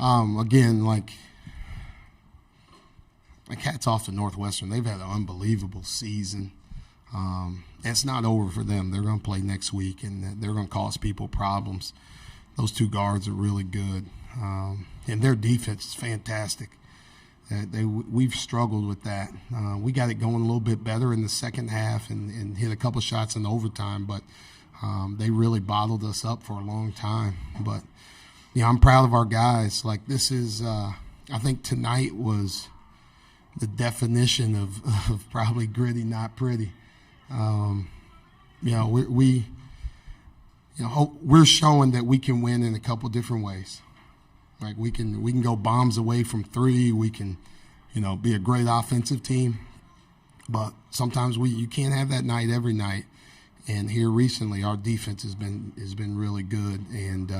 Again, like hats off to Northwestern. They've had an unbelievable season. And it's not over for them. They're going to play next week, and they're going to cause people problems. Those two guards are really good. And their defense is fantastic. We've struggled with that. We got it going a little bit better in the second half and hit a couple shots in overtime, but they really bottled us up for a long time. But, I'm proud of our guys. Like, this is I think tonight was the definition of probably gritty, not pretty. We're showing that we can win in a couple different ways. Like we can go bombs away from three. We can, be a great offensive team. But sometimes you can't have that night every night. And here recently, our defense has been really good. And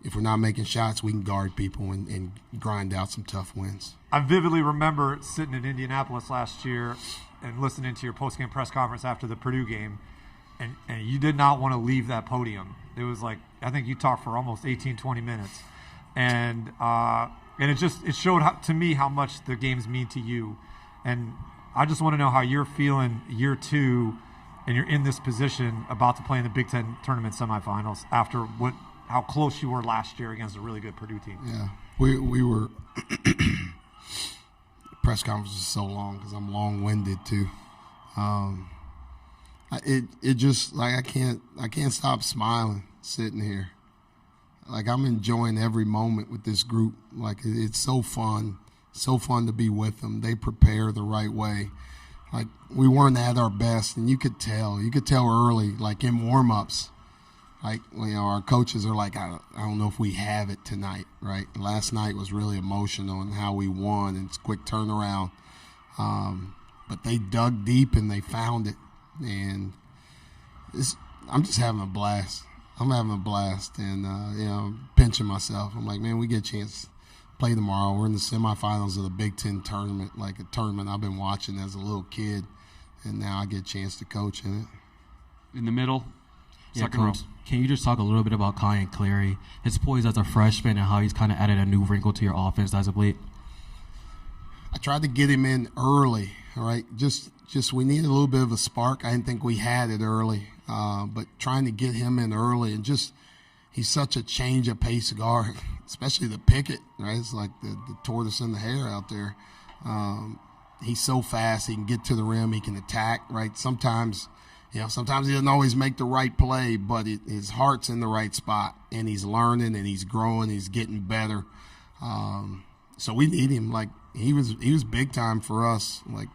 if we're not making shots, we can guard people and grind out some tough wins. I vividly remember sitting in Indianapolis last year and listening to your post-game press conference after the Purdue game, and you did not want to leave that podium. It was like, I think you talked for almost 18, 20 minutes. And it showed to me how much the games mean to you. And I just want to know how you're feeling year two, and you're in this position about to play in the Big Ten tournament semifinals after how close you were last year against a really good Purdue team. Yeah, we were – press conference is so long because I'm long-winded too. It just like I can't stop smiling sitting here. Like I'm enjoying every moment with this group. Like it's so fun to be with them. They prepare the right way. Like we weren't at our best, and you could tell early, like in warm-ups. Like our coaches are like, I don't know if we have it tonight, right? Last night was really emotional and how we won and it's quick turnaround. But they dug deep and they found it, and I'm just having a blast. I'm having a blast, and pinching myself. I'm like, man, we get a chance to play tomorrow. We're in the semifinals of the Big Ten tournament, like a tournament I've been watching as a little kid, and now I get a chance to coach in it. In the middle. Second row. Can you just talk a little bit about Clary, his poise as a freshman, and how he's kind of added a new wrinkle to your offense as of late? I tried to get him in early, all right? Just we needed a little bit of a spark. I didn't think we had it early, but trying to get him in early, and he's such a change of pace guard, especially the picket, right? It's like the tortoise in the hare out there. He's so fast. He can get to the rim. He can attack, right? Sometimes he doesn't always make the right play, but his heart's in the right spot, and he's learning and he's growing. He's getting better. So we need him. Like he was big time for us. Like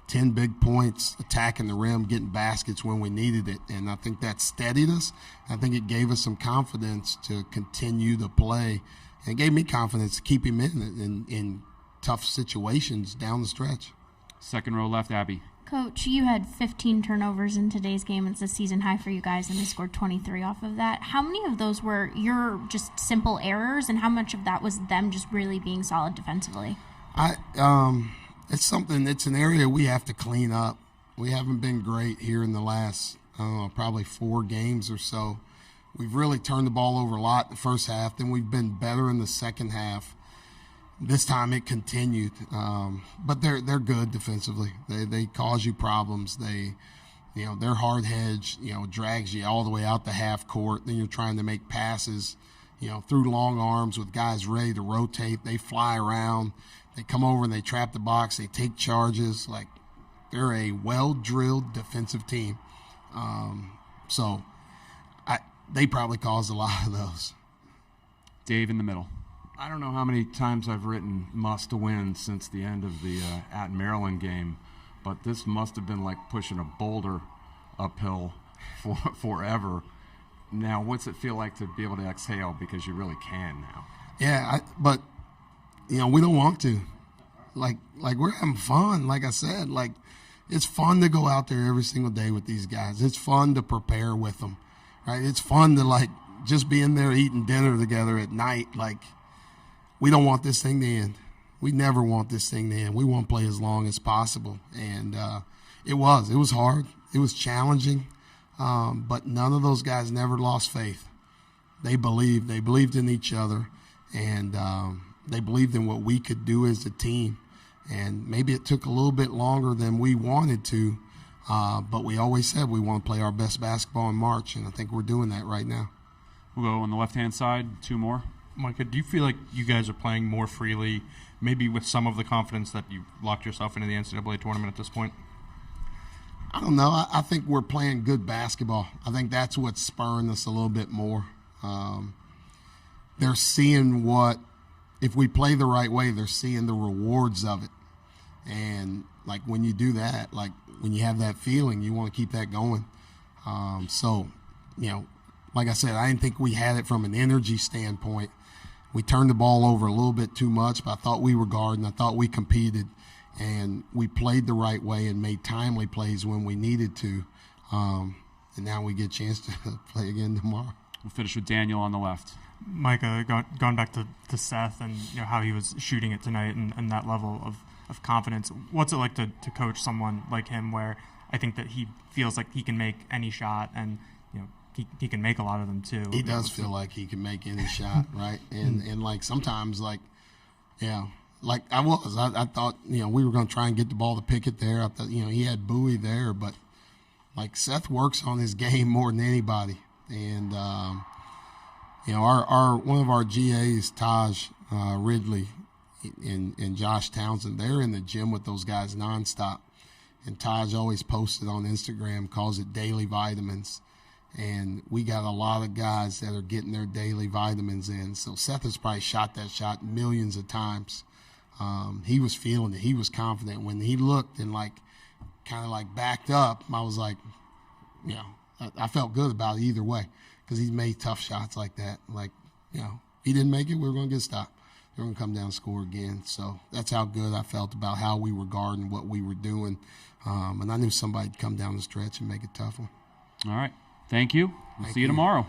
10 big points, attacking the rim, getting baskets when we needed it, and I think that steadied us. I think it gave us some confidence to continue to play, and it gave me confidence to keep him in tough situations down the stretch. Second row left, Abby. Coach, you had 15 turnovers in today's game. It's a season high for you guys, and they scored 23 off of that. How many of those were your just simple errors, and how much of that was them just really being solid defensively? It's an area we have to clean up. We haven't been great here in the last, probably 4 games or so. We've really turned the ball over a lot in the first half, then we've been better in the second half. This time it continued, but they're good defensively. They cause you problems. Their hard hedge drags you all the way out the half court. Then you're trying to make passes, through long arms with guys ready to rotate. They fly around. They come over and they trap the box. They take charges. Like they're a well-drilled defensive team. They probably caused a lot of those. Dave in the middle. I don't know how many times I've written must win since the end of the at Maryland game, but this must have been like pushing a boulder uphill forever. Now, what's it feel like to be able to exhale, because you really can now? Yeah, but we don't want to. Like we're having fun. Like I said, like it's fun to go out there every single day with these guys. It's fun to prepare with them, right? It's fun to like just be in there eating dinner together at night. Like we don't want this thing to end. We never want this thing to end. We want to play as long as possible, and it was hard. It was challenging, but none of those guys never lost faith. they believed. They believed in each other, and they believed in what we could do as a team. And maybe it took a little bit longer than we wanted to, but we always said we want to play our best basketball in March, and I think we're doing that right now. We'll go on the left-hand side, 2 more. Micah, do you feel like you guys are playing more freely, maybe with some of the confidence that you locked yourself into the NCAA tournament at this point? I don't know. I think we're playing good basketball. I think that's what's spurring us a little bit more. They're seeing if we play the right way, they're seeing the rewards of it. And, like, when you do that, like, when you have that feeling, you want to keep that going. So, like I said, I didn't think we had it from an energy standpoint. We turned the ball over a little bit too much, but I thought we were guarding. I thought we competed, and we played the right way and made timely plays when we needed to. And now we get a chance to play again tomorrow. We'll finish with Daniel on the left. Micah, gone back to Seth and how he was shooting it tonight and that level of confidence. What's it like to coach someone like him where I think that he feels like he can make any shot and he can make a lot of them too. He does feel like he can make any shot, right? And like sometimes like I thought we were going to try and get the ball to Pickett there. I thought he had Bowie there, but like Seth works on his game more than anybody. And our one of our GAs, Taj Ridley and Josh Townsend, they're in the gym with those guys nonstop. And Taj always posted on Instagram, calls it daily vitamins. And we got a lot of guys that are getting their daily vitamins in. So Seth has probably shot that shot millions of times. He was feeling it. He was confident. When he looked and kind of backed up, I was like, I felt good about it either way because he's made tough shots like that. If he didn't make it, we were going to get stopped. They were going to come down and score again. So that's how good I felt about how we were guarding, what we were doing. And I knew somebody'd come down the stretch and make it tough one. All right. Thank you. We'll see you tomorrow.